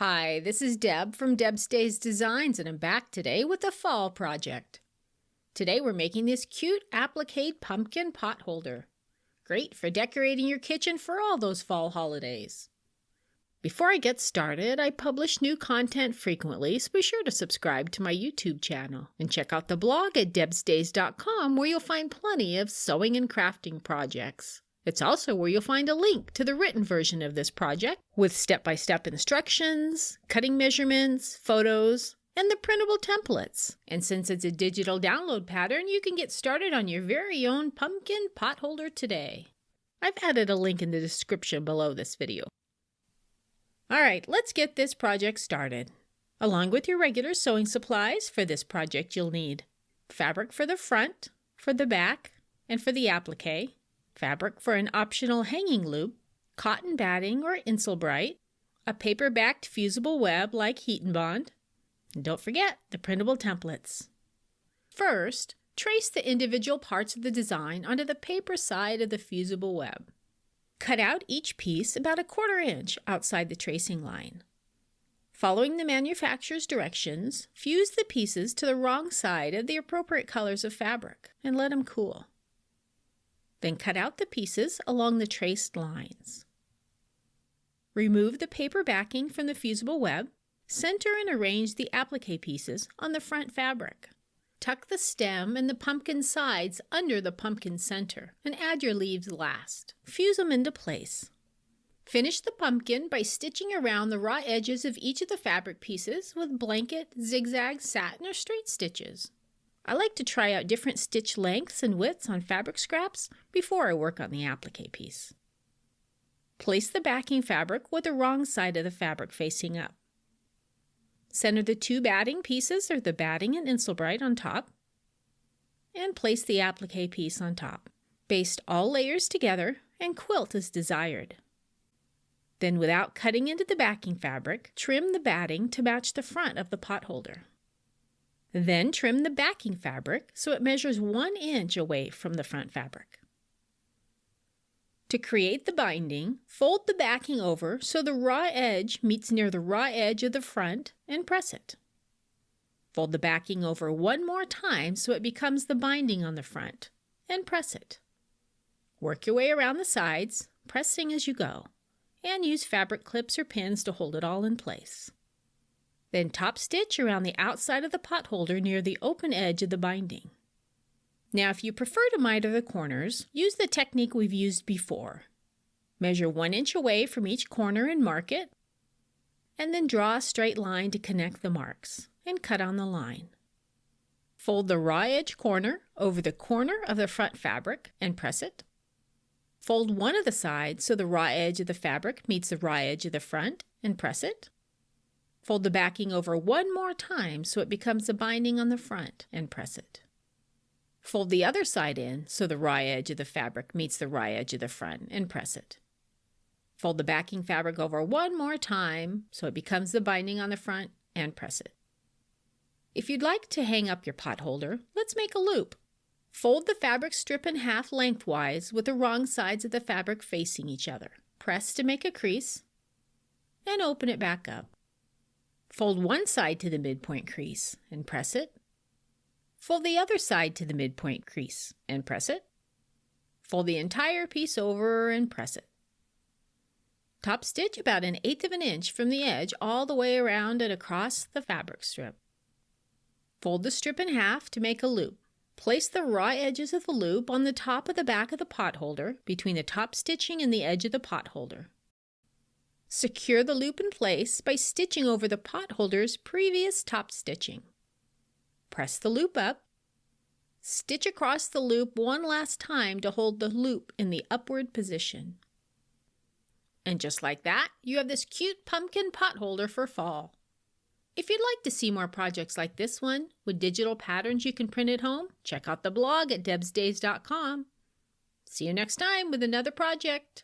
Hi, this is Deb from Deb Stays Designs, and I'm back today with a fall project. Today we're making this cute Appliquéd pumpkin pot holder. Great for decorating your kitchen for all those fall holidays. Before I get started, I publish new content frequently, so be sure to subscribe to my YouTube channel and check out the blog at debstays.com where you'll find plenty of sewing and crafting projects. It's also where you'll find a link to the written version of this project with step-by-step instructions, cutting measurements, photos, and the printable templates. And since it's a digital download pattern, you can get started on your very own pumpkin pot holder today. I've added a link in the description below this video. Alright, let's get this project started. Along with your regular sewing supplies for this project, you'll need fabric for the front, for the back, and for the applique, fabric for an optional hanging loop, cotton batting or Insulbright, a paper-backed fusible web like Heat and Bond, and don't forget the printable templates. First, trace the individual parts of the design onto the paper side of the fusible web. Cut out each piece about 1/4 inch outside the tracing line. Following the manufacturer's directions, fuse the pieces to the wrong side of the appropriate colors of fabric and let them cool. Then cut out the pieces along the traced lines. Remove the paper backing from the fusible web. Center and arrange the applique pieces on the front fabric. Tuck the stem and the pumpkin sides under the pumpkin center and add your leaves last. Fuse them into place. Finish the pumpkin by stitching around the raw edges of each of the fabric pieces with blanket, zigzag, satin, or straight stitches. I like to try out different stitch lengths and widths on fabric scraps before I work on the applique piece. Place the backing fabric with the wrong side of the fabric facing up. Center the 2 batting pieces, or the batting and Insulbright, on top, and place the applique piece on top. Baste all layers together and quilt as desired. Then, without cutting into the backing fabric, trim the batting to match the front of the pot holder. Then trim the backing fabric so it measures 1 inch away from the front fabric. To create the binding, fold the backing over so the raw edge meets near the raw edge of the front and press it. Fold the backing over 1 more time so it becomes the binding on the front and press it. Work your way around the sides, pressing as you go, and use fabric clips or pins to hold it all in place. Then top stitch around the outside of the pot holder near the open edge of the binding. Now, if you prefer to miter the corners, use the technique we've used before. Measure 1 inch away from each corner and mark it, and then draw a straight line to connect the marks, and cut on the line. Fold the raw edge corner over the corner of the front fabric and press it. Fold one of the sides so the raw edge of the fabric meets the raw edge of the front and press it. Fold the backing over 1 more time so it becomes the binding on the front and press it. Fold the other side in so the raw edge of the fabric meets the raw edge of the front and press it. Fold the backing fabric over 1 more time so it becomes the binding on the front and press it. If you'd like to hang up your pot holder, let's make a loop. Fold the fabric strip in half lengthwise with the wrong sides of the fabric facing each other. Press to make a crease and open it back up. Fold one side to the midpoint crease and press it. Fold the other side to the midpoint crease and press it. Fold the entire piece over and press it. Top stitch about 1/8 of an inch from the edge all the way around and across the fabric strip. Fold the strip in half to make a loop. Place the raw edges of the loop on the top of the back of the pot holder between the top stitching and the edge of the pot holder. Secure the loop in place by stitching over the pot holder's previous top stitching. Press the loop up. Stitch across the loop 1 last time to hold the loop in the upward position. And just like that, you have this cute pumpkin pot holder for fall. If you'd like to see more projects like this one with digital patterns you can print at home, check out the blog at debstays.com. See you next time with another project.